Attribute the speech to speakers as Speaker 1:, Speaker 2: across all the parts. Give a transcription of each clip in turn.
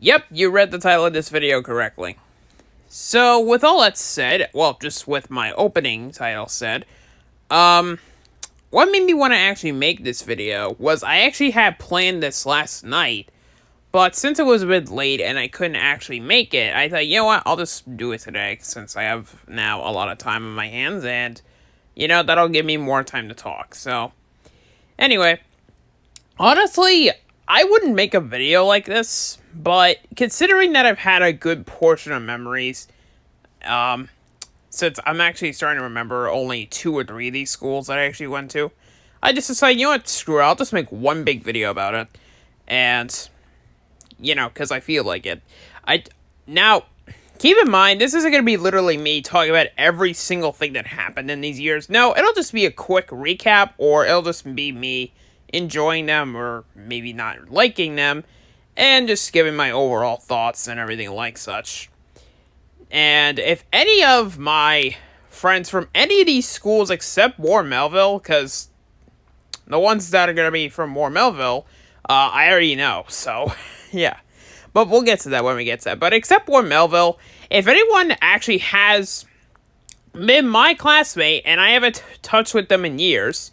Speaker 1: Yep, you read the title of this video correctly. So, with all that said, well, just with my opening title said, what made me want to actually make this video was I actually had planned this last night, but since it was a bit late and I couldn't actually make it, I thought, you know what, I'll just do it today, since I have now a lot of time on my hands, and, that'll give me more time to talk. So, anyway, honestly, I wouldn't make a video like this, but considering that I've had a good portion of memories, since I'm actually starting to remember only 2 or 3 of these schools that I actually went to, I just decided, you know what, screw it, I'll just make one big video about it, and, because I feel like it. Now, keep in mind, this isn't going to be literally me talking about every single thing that happened in these years. No, it'll just be a quick recap, or it'll just be me enjoying them, or maybe not liking them, and just giving my overall thoughts and everything like such. And if any of my friends from any of these schools except War Melville, because the ones that are going to be from War Melville, I already know, so, yeah. But we'll get to that when we get to that. But except War Melville, if anyone actually has been my classmate, and I haven't touched with them in years,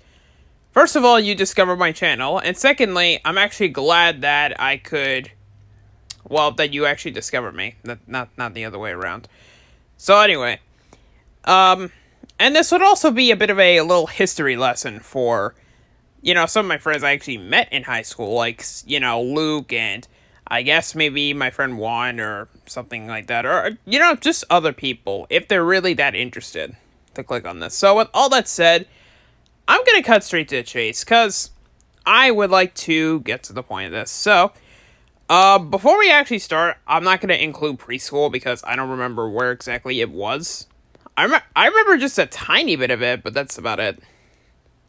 Speaker 1: first of all, you discovered my channel, and secondly, I'm actually glad that that you actually discovered me, not the other way around. So anyway, and this would also be a bit of a little history lesson for, some of my friends I actually met in high school, like, Luke, and I guess maybe my friend Juan, or something like that, or, just other people, if they're really that interested to click on this. So with all that said, I'm going to cut straight to the chase, because I would like to get to the point of this. So, before we actually start, I'm not going to include preschool, because I don't remember where exactly it was. I remember just a tiny bit of it, but that's about it.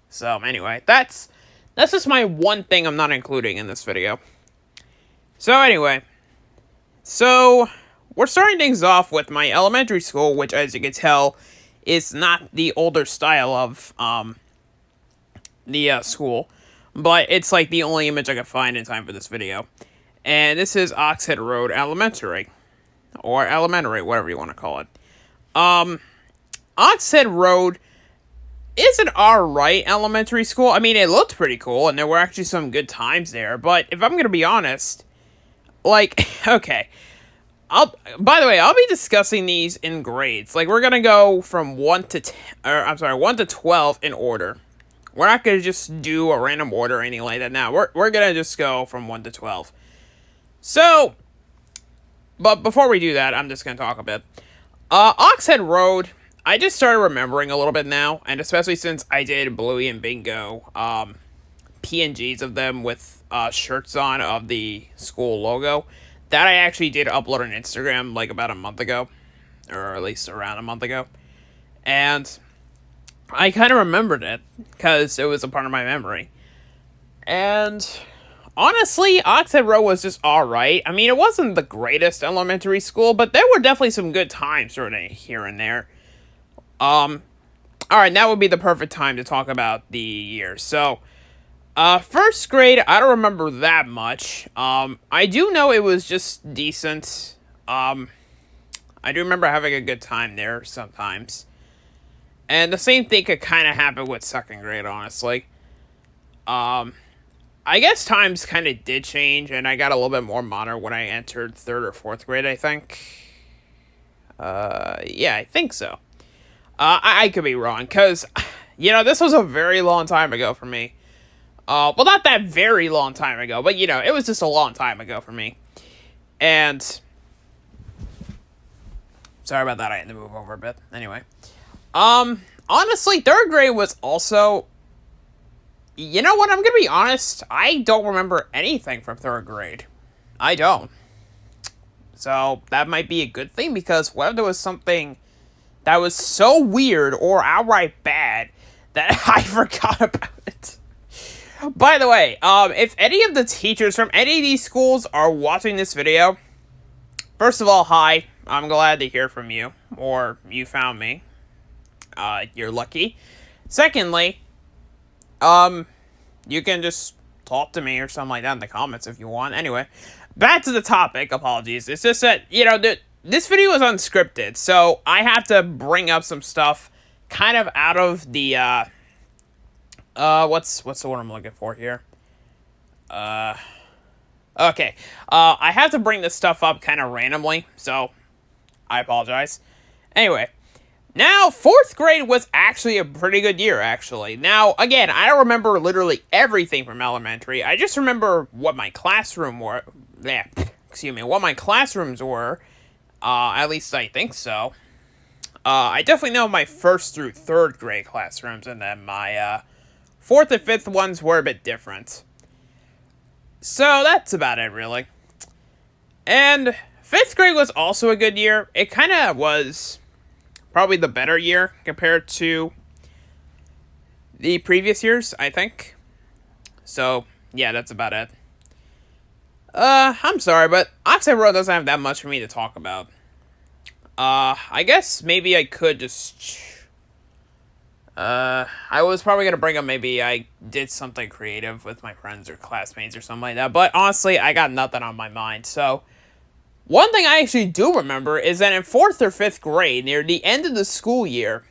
Speaker 1: So, anyway, that's just my one thing I'm not including in this video. So, anyway, we're starting things off with my elementary school, which, as you can tell, is not the older style of, the school, but it's like the only image I could find in time for this video. And this is Oxhead Road Elementary, or elementary, whatever you want to call it. Oxhead Road is an alright elementary school. I mean, it looked pretty cool, and there were actually some good times there, but if I'm gonna be honest, like, okay, by the way, I'll be discussing these in grades. Like, we're gonna go from 1 to 12 in order. We're not going to just do a random order or anything like that now. We're going to just go from 1 to 12. So, but before we do that, I'm just going to talk a bit. Oxhead Road, I just started remembering a little bit now, and especially since I did Bluey and Bingo, PNGs of them with shirts on of the school logo, that I actually did upload on Instagram like about a month ago, or at least around a month ago. And I kind of remembered it, because it was a part of my memory. And honestly, Oxhead Road was just alright. I mean, it wasn't the greatest elementary school, but there were definitely some good times sort of here and there. Alright, that would be the perfect time to talk about the year. So, first grade, I don't remember that much. I do know it was just decent. I do remember having a good time there sometimes. And the same thing could kind of happen with second grade, honestly. I guess times kind of did change, and I got a little bit more modern when I entered 3rd or 4th grade, I think. Yeah, I think so. I could be wrong, because, this was a very long time ago for me. Well, not that very long time ago, but, it was just a long time ago for me. And sorry about that, I had to move over a bit. Anyway. Honestly, 3rd grade was also, you know what, I'm gonna be honest, I don't remember anything from 3rd grade. I don't. So, that might be a good thing, because what if there was something that was so weird or outright bad that I forgot about it? By the way, if any of the teachers from any of these schools are watching this video, first of all, hi, I'm glad to hear from you, or you found me. You're lucky. Secondly, you can just talk to me or something like that in the comments if you want. Anyway, back to the topic. Apologies. It's just that, this video is unscripted, so I have to bring up some stuff kind of out of the, what's the word I'm looking for here? Okay. I have to bring this stuff up kind of randomly, so I apologize. Anyway, now, 4th grade was actually a pretty good year, actually. Now, again, I don't remember literally everything from elementary. I just remember what my classroom were. Yeah, what my classrooms were. At least I think so. I definitely know my 1st through 3rd grade classrooms, and then my 4th and 5th ones were a bit different. So, that's about it, really. And 5th grade was also a good year. It kind of was probably the better year compared to the previous years, I think. So, yeah, that's about it. I'm sorry, but Oxhead Road doesn't have that much for me to talk about. I guess maybe I could just... I was probably gonna bring up maybe I did something creative with my friends or classmates or something like that, but honestly, I got nothing on my mind, so... One thing I actually do remember is that in 4th or 5th grade, near the end of the school year,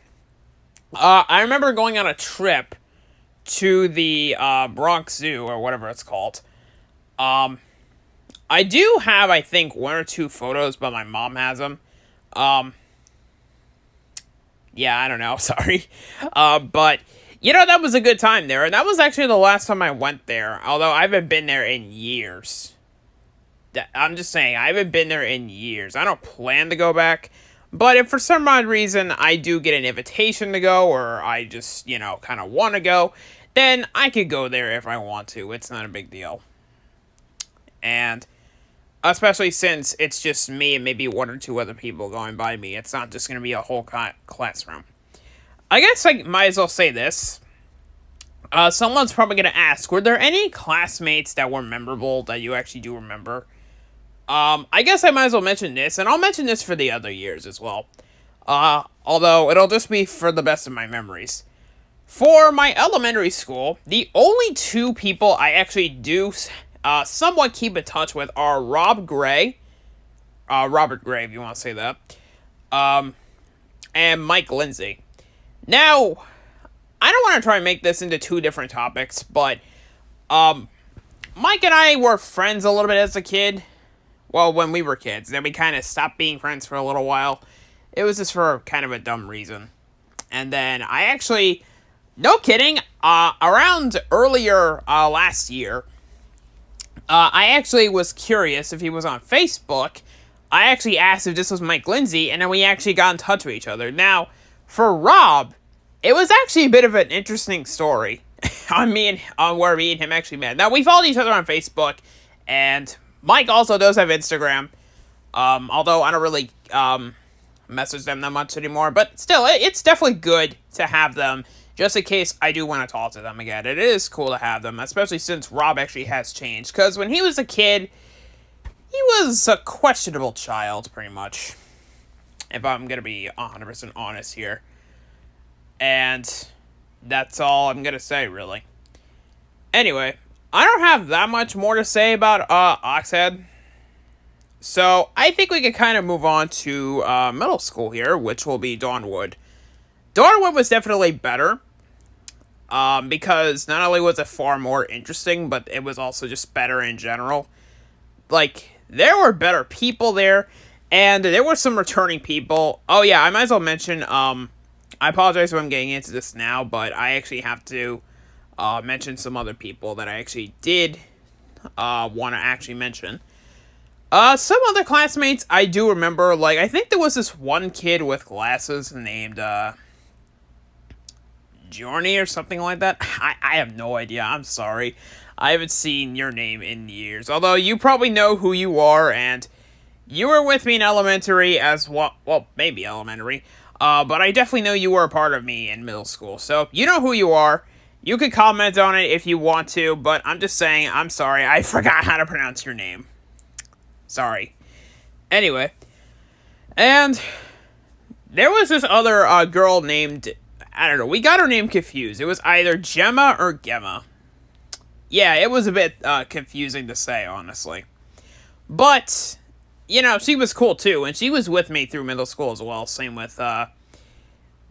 Speaker 1: I remember going on a trip to the Bronx Zoo, or whatever it's called. I do have, I think, 1 or 2 photos, but my mom has them. Yeah, I don't know, sorry. But, that was a good time there, and that was actually the last time I went there, although I haven't been there in years. I'm just saying, I haven't been there in years. I don't plan to go back, but if for some odd reason I do get an invitation to go, or I just, kind of want to go, then I could go there if I want to. It's not a big deal. And especially since it's just me and maybe 1 or 2 other people going by me. It's not just going to be a whole classroom. I guess I might as well say this. Someone's probably going to ask, were there any classmates that were memorable that you actually do remember? I guess I might as well mention this, and I'll mention this for the other years as well. Although it'll just be for the best of my memories. For my elementary school, the only 2 people I actually do somewhat keep in touch with are Robert Gray, if you want to say that, and Mike Lindsay. Now, I don't want to try and make this into 2 different topics, but Mike and I were friends a little bit as a kid. Well, when we were kids. Then we kind of stopped being friends for a little while. It was just for kind of a dumb reason. And then I actually, no kidding, around earlier last year, I actually was curious if he was on Facebook. I actually asked if this was Mike Lindsay, and then we actually got in touch with each other. Now, for Rob, it was actually a bit of an interesting story on where me and him actually met. Now, we followed each other on Facebook, and Mike also does have Instagram, although I don't really message them that much anymore, but still, it's definitely good to have them, just in case I do want to talk to them again. It is cool to have them, especially since Rob actually has changed, because when he was a kid, he was a questionable child, pretty much, if I'm going to be 100% honest here. And that's all I'm going to say, really. Anyway, I don't have that much more to say about Oxhead. So, I think we can kind of move on to middle school here, which will be Dawnwood. Dawnwood was definitely better. Because not only was it far more interesting, but it was also just better in general. Like, there were better people there, and there were some returning people. Oh yeah, I might as well mention, I apologize if I'm getting into this now, but I actually have to mention some other people that I actually did want to actually mention. Some other classmates I do remember, like, I think there was this one kid with glasses named, Journey or something like that. I have no idea, I'm sorry. I haven't seen your name in years, although you probably know who you are, and you were with me in elementary as well, maybe elementary, but I definitely know you were a part of me in middle school, so you know who you are. You can comment on it if you want to, but I'm just saying, I'm sorry, I forgot how to pronounce your name. Sorry. Anyway, and there was this other girl named, I don't know, we got her name confused. It was either Gemma or Gemma. Yeah, it was a bit confusing to say, honestly. But, she was cool too, and she was with me through middle school as well. Same with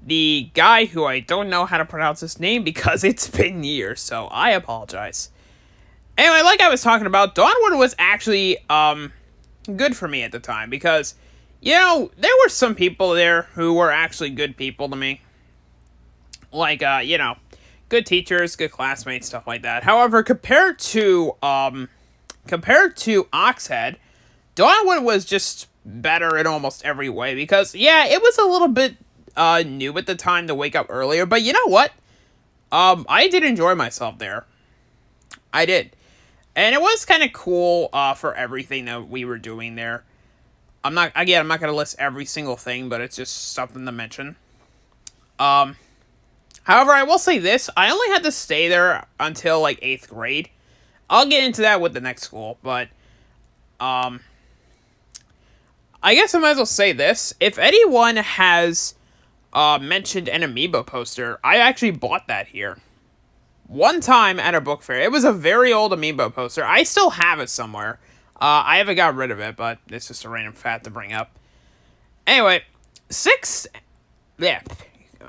Speaker 1: the guy who I don't know how to pronounce his name because it's been years, so I apologize. Anyway, like I was talking about, Dawnwood was actually good for me at the time because, there were some people there who were actually good people to me. Like, good teachers, good classmates, stuff like that. However, compared to Oxhead, Dawnwood was just better in almost every way because, it was a little bit new at the time to wake up earlier, but you know what? I did enjoy myself there. I did. And it was kind of cool for everything that we were doing there. I'm not going to list every single thing, but it's just something to mention. However, I will say this. I only had to stay there until, 8th grade. I'll get into that with the next school, but, I guess I might as well say this. If anyone has, mentioned an amiibo poster, I actually bought that here. One time at a book fair. It was a very old amiibo poster. I still have it somewhere. I haven't got rid of it, but it's just a random fact to bring up. Anyway,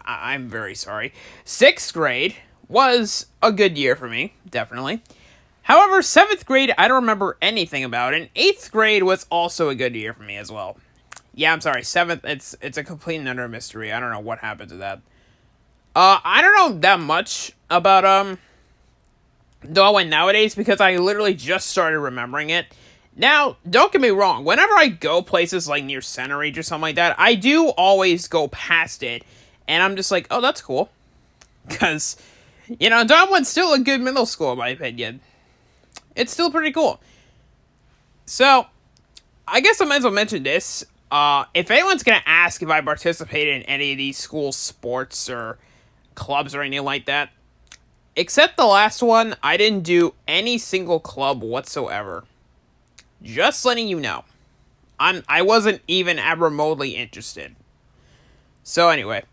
Speaker 1: I'm very sorry. 6th grade was a good year for me, definitely. However, 7th grade, I don't remember anything about it. And 8th grade was also a good year for me as well. Yeah, I'm sorry, 7th, it's a complete and utter mystery. I don't know what happened to that. I don't know that much about, Dawnwood nowadays because I literally just started remembering it. Now, don't get me wrong, whenever I go places like near Center Age or something like that, I do always go past it, and I'm just like, oh, that's cool. Because, Dawnwood's still a good middle school, in my opinion. It's still pretty cool. So, I guess I might as well mention this. If anyone's going to ask if I participated in any of these school sports or clubs or anything like that, except the last one, I didn't do any single club whatsoever. Just letting you know. I wasn't even remotely interested. So anyway,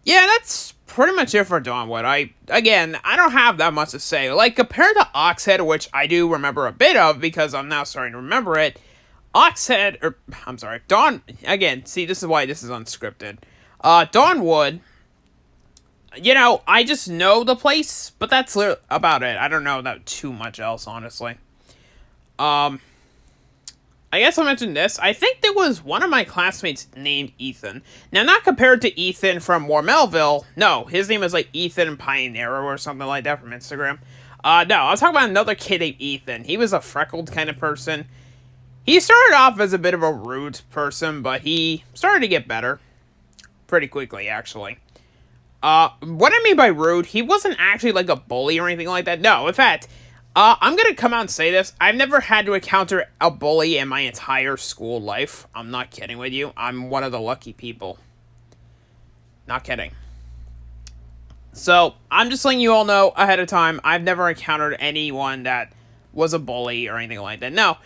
Speaker 1: that's pretty much it for Dawnwood. I don't have that much to say. Like, compared to Oxhead, which I do remember a bit of because I'm now starting to remember it, see, this is why this is unscripted. Dawnwood, I just know the place, but that's about it. I don't know that too much else, honestly. I guess I'll mention this. I think there was one of my classmates named Ethan. Now, not compared to Ethan from Melville. No, his name is Ethan Pioneer or something like that from Instagram. No, I was talking about another kid named Ethan. He was a freckled kind of person. He started off as a bit of a rude person, but he started to get better. Pretty quickly, actually. What I mean by rude, he wasn't actually a bully or anything like that. No, in fact, I'm gonna come out and say this. I've never had to encounter a bully in my entire school life. I'm not kidding with you. I'm one of the lucky people. Not kidding. So, I'm just letting you all know ahead of time, I've never encountered anyone that was a bully or anything like that. No,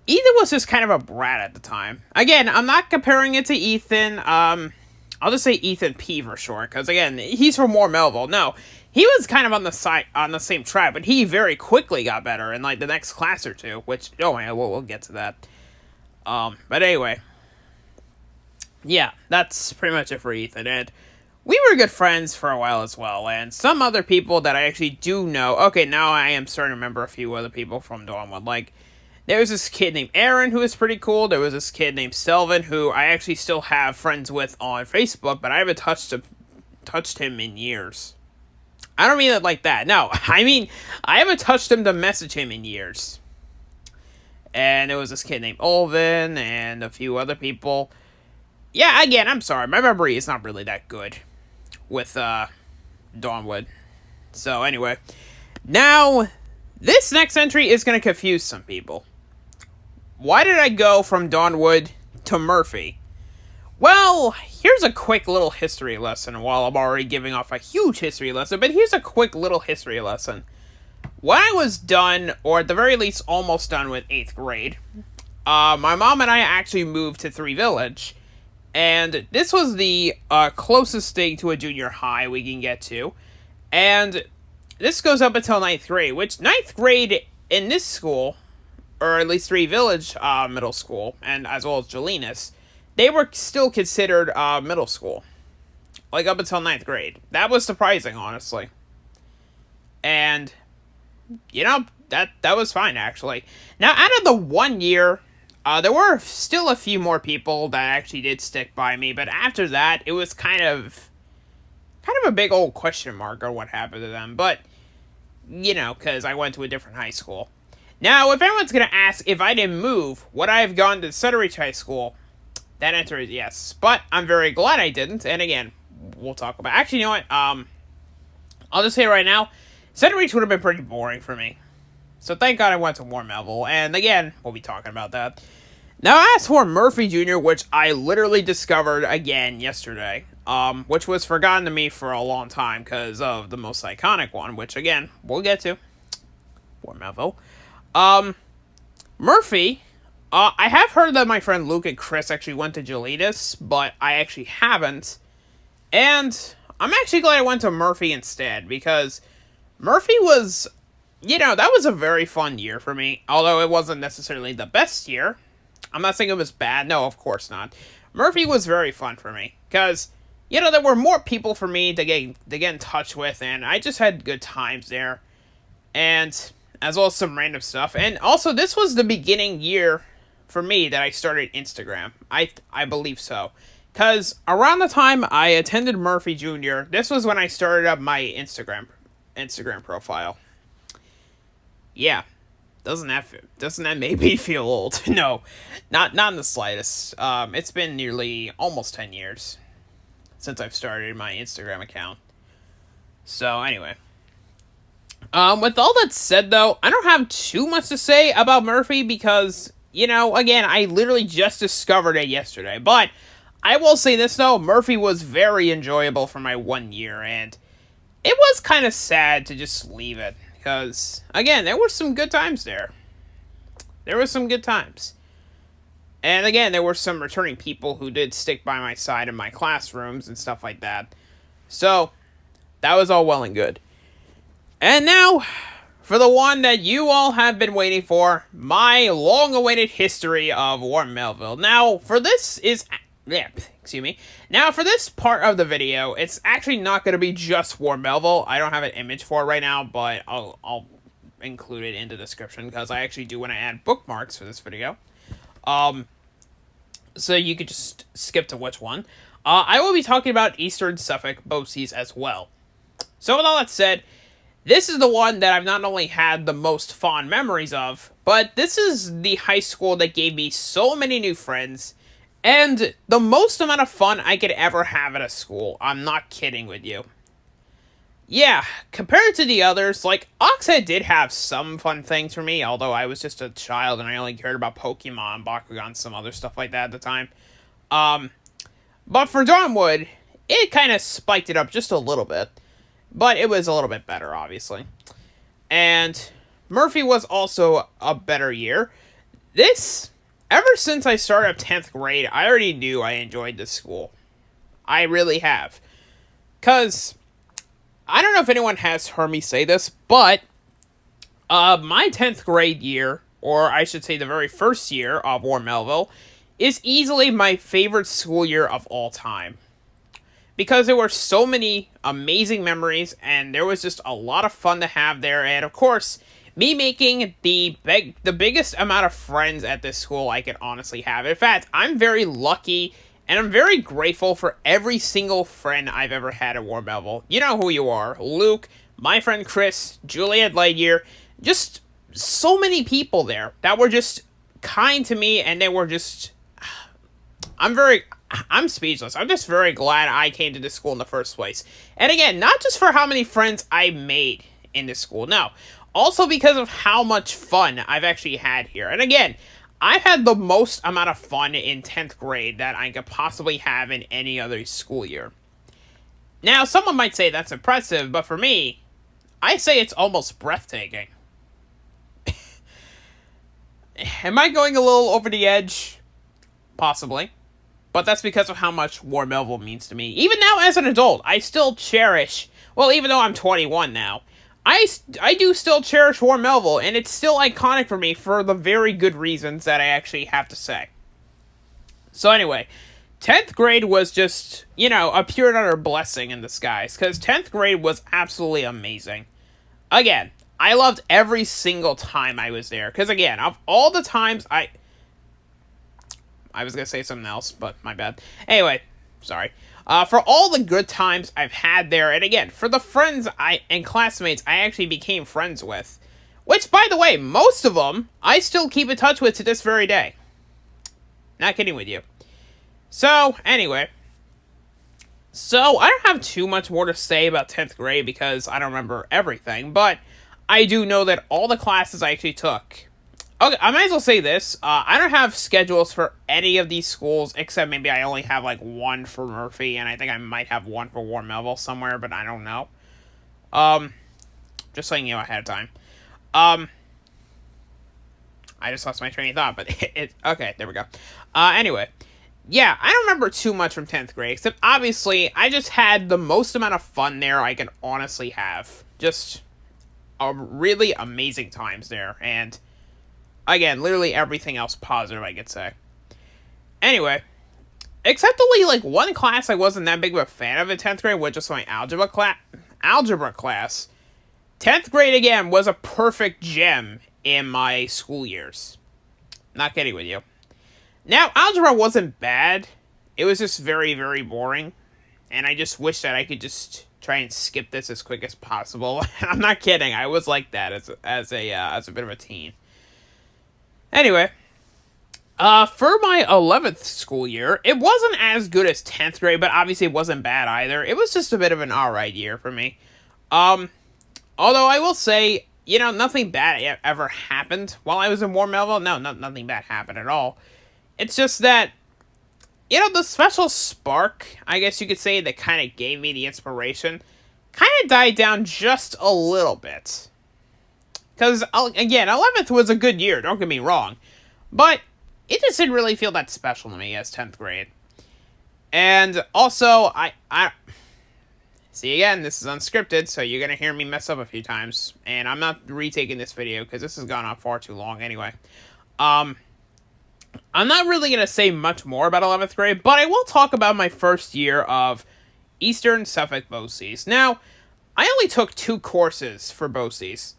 Speaker 1: Ethan was just kind of a brat at the time. Again, I'm not comparing it to Ethan. I'll just say Ethan P for short, because again, he's from Melville. No, he was kind of on the same track, but he very quickly got better in the next class or two. Which, we'll get to that. But anyway, that's pretty much it for Ethan. And we were good friends for a while as well. And some other people that I actually do know. Okay, now I am starting to remember a few other people from Dawnwood. There was this kid named Aaron who was pretty cool. There was this kid named Selvin who I actually still have friends with on Facebook, but I haven't touched him in years. I don't mean it like that. No, I mean, I haven't touched him to message him in years. And there was this kid named Olvin and a few other people. Yeah, again, I'm sorry. My memory is not really that good with Dawnwood. So anyway, now this next entry is going to confuse some people. Why did I go from Dawnwood to Murphy? Well, here's a quick little history lesson while I'm already giving off a huge history lesson, but here's a quick little history lesson. When I was done, or at the very least almost done with 8th grade, my mom and I actually moved to Three Village, and this was the closest thing to a junior high we can get to, and this goes up until ninth grade, which ninth grade in this school, or at least Three Village Middle School, and as well as Jolinas, they were still considered middle school. Like, up until ninth grade. That was surprising, honestly. And, that was fine, actually. Now, out of the 1 year, there were still a few more people that actually did stick by me, but after that, it was kind of a big old question mark on what happened to them. But, because I went to a different high school. Now, if anyone's going to ask if I didn't move, would I have gone to Centereach High School? That answer is yes. But I'm very glad I didn't. And again, we'll talk about... Actually, you know what? I'll just say right now, Centereach would have been pretty boring for me. So thank God I went to Melville. And again, we'll be talking about that. Now, as for Murphy Jr., which I literally discovered again yesterday, which was forgotten to me for a long time because of the most iconic one, which again, we'll get to. Melville. Murphy, I have heard that my friend Luke and Chris actually went to Jolinas, but I actually haven't. And I'm actually glad I went to Murphy instead, because Murphy was, that was a very fun year for me, although it wasn't necessarily the best year. I'm not saying it was bad, no, of course not. Murphy was very fun for me, because, there were more people for me to get in touch with, and I just had good times there, and as well as some random stuff. And also, this was the beginning year for me that I started Instagram. I believe so. Because around the time I attended Murphy Jr., this was when I started up my Instagram profile. Yeah. Doesn't that make me feel old? No. Not in the slightest. It's been nearly almost 10 years since I've started my Instagram account. So, anyway. With all that said, though, I don't have too much to say about Murphy because, again, I literally just discovered it yesterday. But I will say this, though, Murphy was very enjoyable for my 1 year, and it was kind of sad to just leave it because, again, there were some good times there. There were some good times. And, again, there were some returning people who did stick by my side in my classrooms and stuff like that. So, that was all well and good. And now, for the one that you all have been waiting for, my long-awaited history of Warren Melville. Now, for this Now, for this part of the video, it's actually not going to be just Warren Melville. I don't have an image for it right now, but I'll include it in the description, because I actually do want to add bookmarks for this video. So you could just skip to which one. I will be talking about Eastern Suffolk Boces as well. So with all that said, this is the one that I've not only had the most fond memories of, but this is the high school that gave me so many new friends, and the most amount of fun I could ever have at a school. I'm not kidding with you. Yeah, compared to the others, like, Oxhead did have some fun things for me, although I was just a child and I only cared about Pokemon, Bakugan, some other stuff like that at the time. But for Dawnwood, it kind of spiked it up just a little bit. But it was a little bit better, obviously. And Murphy was also a better year. Ever since I started up 10th grade, I already knew I enjoyed this school. I really have. Because, I don't know if anyone has heard me say this, but my 10th grade year, or I should say the very first year of Warren Melville, is easily my favorite school year of all time. Because there were so many amazing memories, and there was just a lot of fun to have there, and of course, me making the biggest amount of friends at this school I could honestly have. In fact, I'm very lucky, and I'm very grateful for every single friend I've ever had at Warren Melville. You know who you are. Luke, my friend Chris, Juliet Lightyear, just so many people there that were just kind to me, and they were just... I'm speechless. I'm just very glad I came to this school in the first place. And again, not just for how many friends I made in this school, no. Also because of how much fun I've actually had here. And again, I've had the most amount of fun in 10th grade that I could possibly have in any other school year. Now, someone might say that's impressive, but for me, I say it's almost breathtaking. Am I going a little over the edge? Possibly. But that's because of how much Warren Melville means to me. Even now, as an adult, I still cherish... Well, even though I'm 21 now, I do still cherish War Melville, and it's still iconic for me for the very good reasons that I actually have to say. So anyway, 10th grade was just, a pure and utter blessing in disguise, because 10th grade was absolutely amazing. Again, I loved every single time I was there, because again, of all the times I was going to say something else, but my bad. Anyway, sorry. For all the good times I've had there, and again, for the friends and classmates I actually became friends with, which, by the way, most of them I still keep in touch with to this very day. Not kidding with you. So, anyway. So, I don't have too much more to say about 10th grade because I don't remember everything, but I do know that all the classes I actually took. Okay, I might as well say this. I don't have schedules for any of these schools, except maybe I only have, one for Murphy, and I think I might have one for War Melville somewhere, but I don't know. Just letting you know ahead of time. I just lost my train of thought, but okay, there we go. Anyway. Yeah, I don't remember too much from 10th grade, except obviously, I just had the most amount of fun there I can honestly have. Just really amazing times there, and again, literally everything else positive, I could say. Anyway, except only, one class I wasn't that big of a fan of in 10th grade, which was my algebra class. 10th grade, again, was a perfect gem in my school years. Not kidding with you. Now, algebra wasn't bad. It was just very, very boring. And I just wish that I could just try and skip this as quick as possible. I'm not kidding. I was like that as a bit of a teen. Anyway, for my 11th school year, it wasn't as good as 10th grade, but obviously it wasn't bad either. It was just a bit of an alright year for me. Although I will say, nothing bad ever happened while I was in War Melville. No, nothing bad happened at all. It's just that, the special spark, I guess you could say, that kind of gave me the inspiration, kind of died down just a little bit. Because, again, 11th was a good year, don't get me wrong. But it just didn't really feel that special to me as 10th grade. And also, I see, again, this is unscripted, so you're going to hear me mess up a few times. And I'm not retaking this video, because this has gone on far too long anyway. I'm not really going to say much more about 11th grade, but I will talk about my first year of Eastern Suffolk Boces. Now, I only took 2 courses for Boces.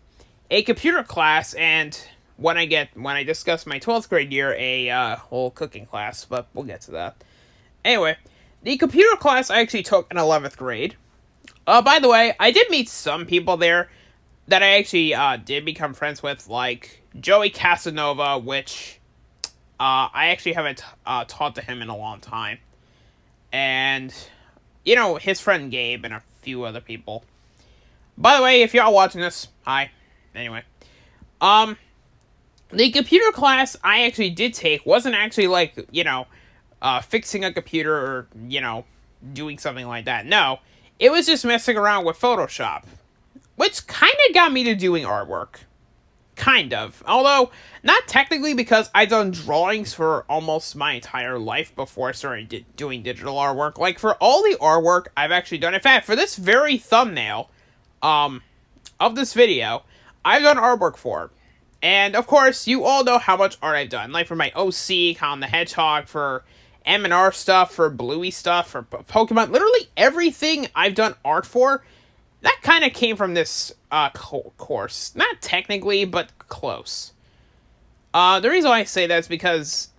Speaker 1: A computer class, and when I discuss my 12th grade year, a whole cooking class, but we'll get to that. Anyway, the computer class I actually took in 11th grade. By the way, I did meet some people there that I actually did become friends with, like Joey Casanova, which I actually haven't talked to him in a long time. And, his friend Gabe and a few other people. By the way, if y'all watching this, hi. Anyway. The computer class I actually did take wasn't actually fixing a computer or, doing something like that. No, it was just messing around with Photoshop. Which kind of got me to doing artwork. Kind of. Although, not technically, because I've done drawings for almost my entire life before I started doing digital artwork. For all the artwork I've actually done, in fact, for this very thumbnail of this video, I've done artwork for. And, of course, you all know how much art I've done. For my OC, Colin the Hedgehog, for M&R stuff, for Bluey stuff, for Pokemon. Literally everything I've done art for, that kind of came from this course. Not technically, but close. The reason why I say that is because,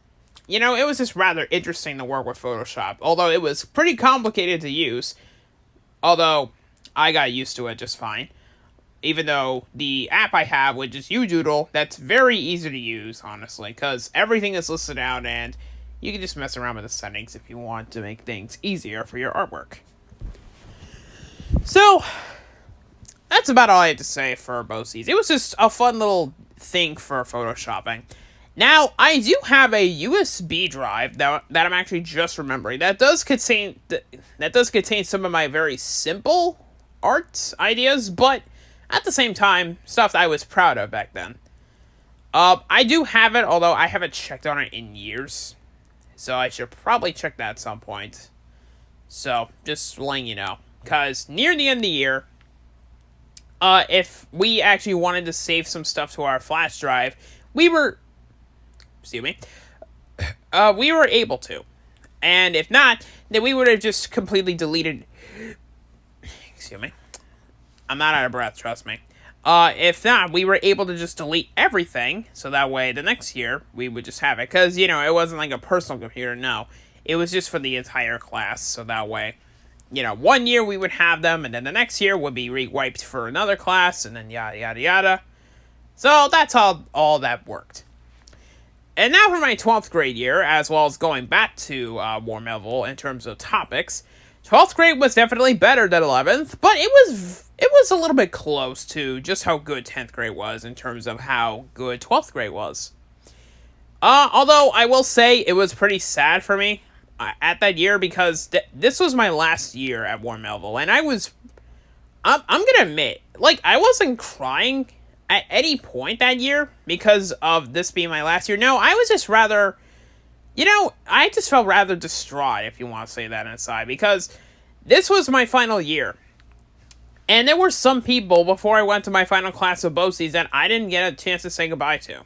Speaker 1: it was just rather interesting to work with Photoshop. Although it was pretty complicated to use. Although, I got used to it just fine. Even though the app I have, which is UDoodle, that's very easy to use, honestly. Because everything is listed out and you can just mess around with the settings if you want to make things easier for your artwork. So, that's about all I have to say for Boces. It was just a fun little thing for photoshopping. Now, I do have a USB drive that I'm actually just remembering that does contain some of my very simple art ideas, but at the same time, stuff that I was proud of back then. I do have it, although I haven't checked on it in years, so I should probably check that at some point. So, just letting you know. Because near the end of the year, if we actually wanted to save some stuff to our flash drive, we were, excuse me, we were able to. And if not, then we would have just completely deleted, excuse me, I'm not out of breath, trust me. If not, we were able to just delete everything, so that way the next year, we would just have it. Because, you know, it wasn't like a personal computer, no. It was just for the entire class, so that way, you know, 1 year we would have them, and then the next year would be re-wiped for another class, and then yada yada yada. So that's how all that worked. And now for my 12th grade year, as well as going back to War Melville in terms of topics, 12th grade was definitely better than 11th, but it was a little bit close to just how good 10th grade was in terms of how good 12th grade was. Although I will say it was pretty sad for me at that year because this was my last year at War Melville, and I'm gonna admit, like, I wasn't crying at any point that year because of this being my last year. No, I was just rather, you know, I just felt rather distraught, if you want to say that inside, because this was my final year. And there were some people before I went to my final class of Boces that I didn't get a chance to say goodbye to.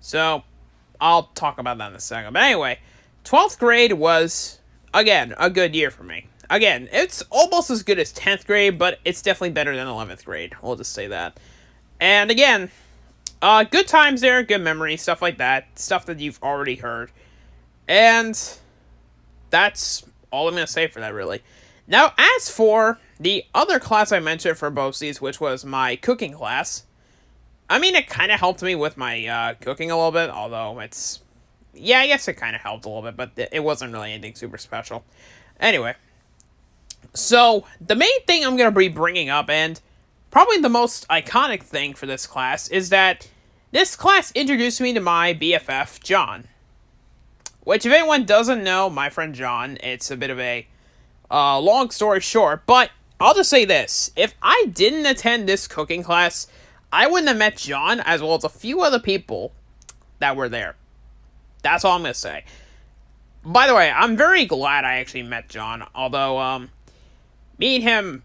Speaker 1: So, I'll talk about that in a second. But anyway, 12th grade was, again, a good year for me. Again, it's almost as good as 10th grade, but it's definitely better than 11th grade. We'll just say that. And again, good times there, good memories, stuff like that. Stuff that you've already heard. And that's all I'm going to say for that, really. Now, as for the other class I mentioned for Boces, which was my cooking class, I mean, it kind of helped me with my cooking a little bit, although it's... Yeah, I guess it kind of helped a little bit, but it wasn't really anything super special. Anyway, so the main thing I'm going to be bringing up, and probably the most iconic thing for this class, is that this class introduced me to my BFF, John. Which, if anyone doesn't know, my friend John, it's a bit of a long story short, but I'll just say this. If I didn't attend this cooking class, I wouldn't have met John, as well as a few other people that were there. That's all I'm going to say. By the way, I'm very glad I actually met John, although, me and him...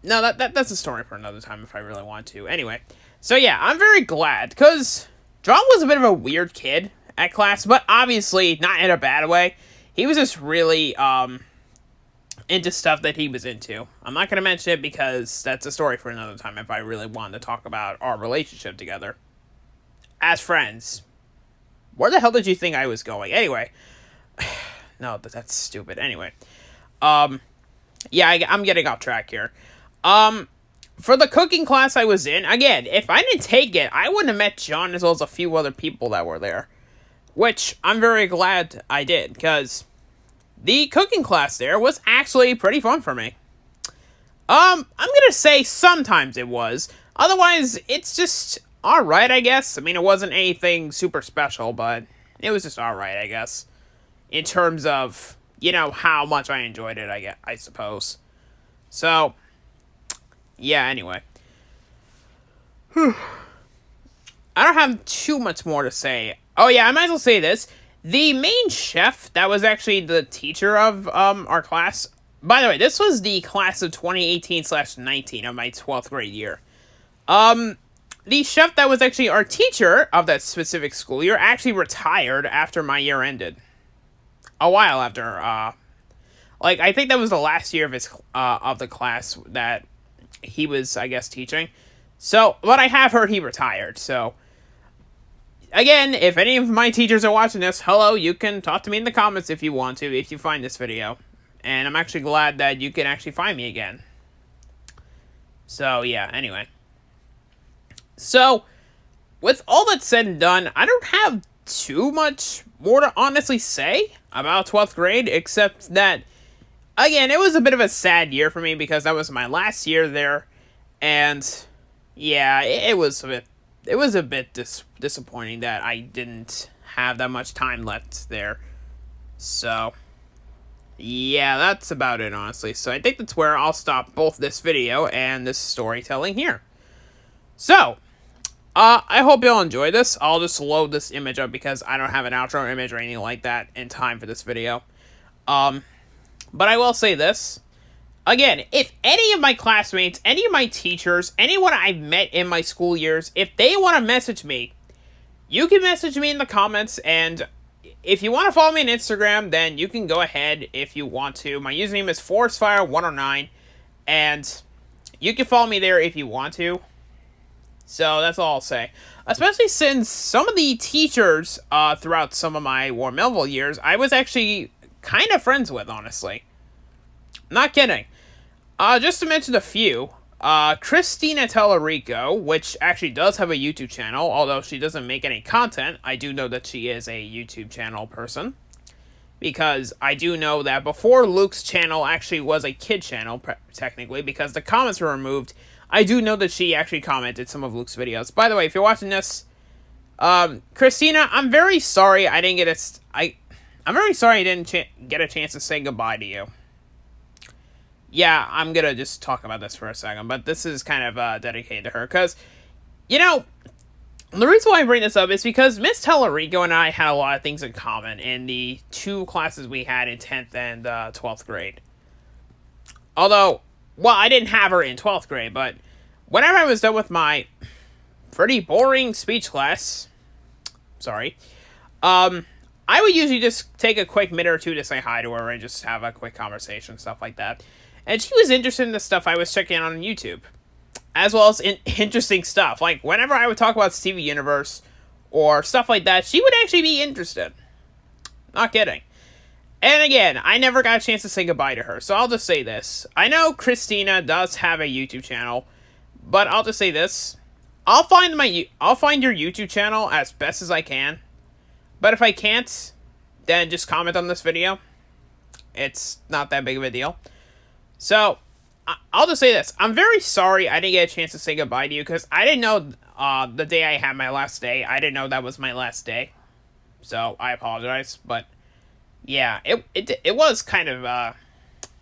Speaker 1: No, that's a story for another time if I really want to. Anyway, so yeah, I'm very glad, because John was a bit of a weird kid at class, but obviously not in a bad way. He was just really, into stuff that he was into. I'm not going to mention it because that's a story for another time if I really wanted to talk about our relationship together. As friends. Where the hell did you think I was going? Anyway. No, that's stupid. Anyway. Yeah, I'm getting off track here. For the cooking class I was in, again, if I didn't take it, I wouldn't have met John as well as a few other people that were there. Which, I'm very glad I did, because the cooking class there was actually pretty fun for me. I'm gonna say sometimes it was. Otherwise, it's just alright, I guess. I mean, it wasn't anything super special, but it was just alright, I guess. In terms of, you know, how much I enjoyed it, I suppose. So, yeah, anyway. I don't have too much more to say. Oh, yeah, I might as well say this. The main chef that was actually the teacher of our class... By the way, this was the class of 2018/19 of my 12th grade year. The chef that was actually our teacher of that specific school year actually retired after my year ended. A while after, I think that was the last year of his, of the class that he was, I guess, teaching. So, but I have heard he retired, so... Again, if any of my teachers are watching this, hello, you can talk to me in the comments if you want to, if you find this video. And I'm actually glad that you can actually find me again. So, yeah, anyway. So, with all that said and done, I don't have too much more to honestly say about 12th grade, except that, again, it was a bit of a sad year for me because that was my last year there. And, yeah, it was a bit disappointing that I didn't have that much time left there. So, yeah, that's about it, honestly. So I think that's where I'll stop both this video and this storytelling here. So, I hope y'all enjoy this. I'll just load this image up because I don't have an outro image or anything like that in time for this video. But I will say this. Again, if any of my classmates, any of my teachers, anyone I've met in my school years, if they want to message me, you can message me in the comments, and if you want to follow me on Instagram, then you can go ahead if you want to. My username is ForestFire109, and you can follow me there if you want to. So that's all I'll say. Especially since some of the teachers throughout some of my War Melville years, I was actually kind of friends with, honestly. Not kidding. Just to mention a few, Christina Tellerico, which actually does have a YouTube channel, although she doesn't make any content. I do know that she is a YouTube channel person, because I do know that before Luke's channel actually was a kid channel, technically, because the comments were removed. I do know that she actually commented some of Luke's videos. By the way, if you're watching this, Christina, I'm very sorry I didn't get I'm very sorry I didn't get a chance to say goodbye to you. Yeah, I'm gonna just talk about this for a second, but this is kind of dedicated to her, because, you know, the reason why I bring this up is because Miss Tellerico and I had a lot of things in common in the 2 classes we had in 10th and 12th grade. Although, well, I didn't have her in 12th grade, but whenever I was done with my pretty boring speech class, I would usually just take a quick minute or two to say hi to her and just have a quick conversation, stuff like that. And she was interested in the stuff I was checking out on YouTube, as well as interesting stuff. Like, whenever I would talk about Steven Universe or stuff like that, she would actually be interested. Not kidding. And again, I never got a chance to say goodbye to her, so I'll just say this. I know Christina does have a YouTube channel, but I'll just say this. I'll find your YouTube channel as best as I can. But if I can't, then just comment on this video. It's not that big of a deal. So, I'll just say this. I'm very sorry I didn't get a chance to say goodbye to you, because I didn't know the day I had my last day. I didn't know that was my last day. So, I apologize. But, yeah, it was kind of,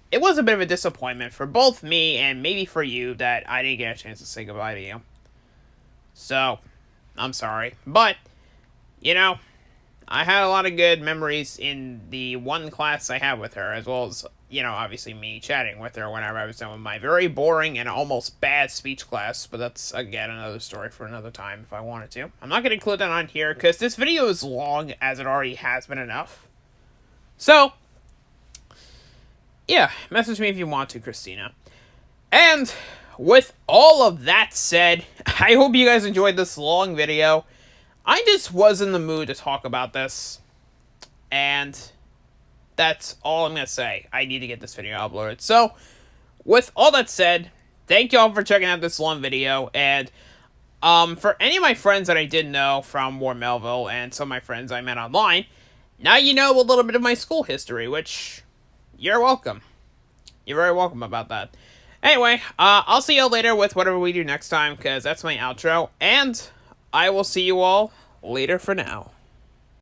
Speaker 1: it was a bit of a disappointment for both me and maybe for you that I didn't get a chance to say goodbye to you. So, I'm sorry. But, you know, I had a lot of good memories in the 1 class I had with her, as well as, you know, obviously me chatting with her whenever I was done with my very boring and almost bad speech class, but that's, again, another story for another time if I wanted to. I'm not going to include that on here, because this video is long, as it already has been enough. So, yeah, message me if you want to, Christina. And with all of that said, I hope you guys enjoyed this long video. I just was in the mood to talk about this, and that's all I'm going to say. I need to get this video uploaded. So, with all that said, thank y'all for checking out this long video, and for any of my friends that I didn't know from War Melville, and some of my friends I met online, now you know a little bit of my school history, which, you're welcome. You're very welcome about that. Anyway, I'll see y'all later with whatever we do next time, because that's my outro, and I will see you all later for now.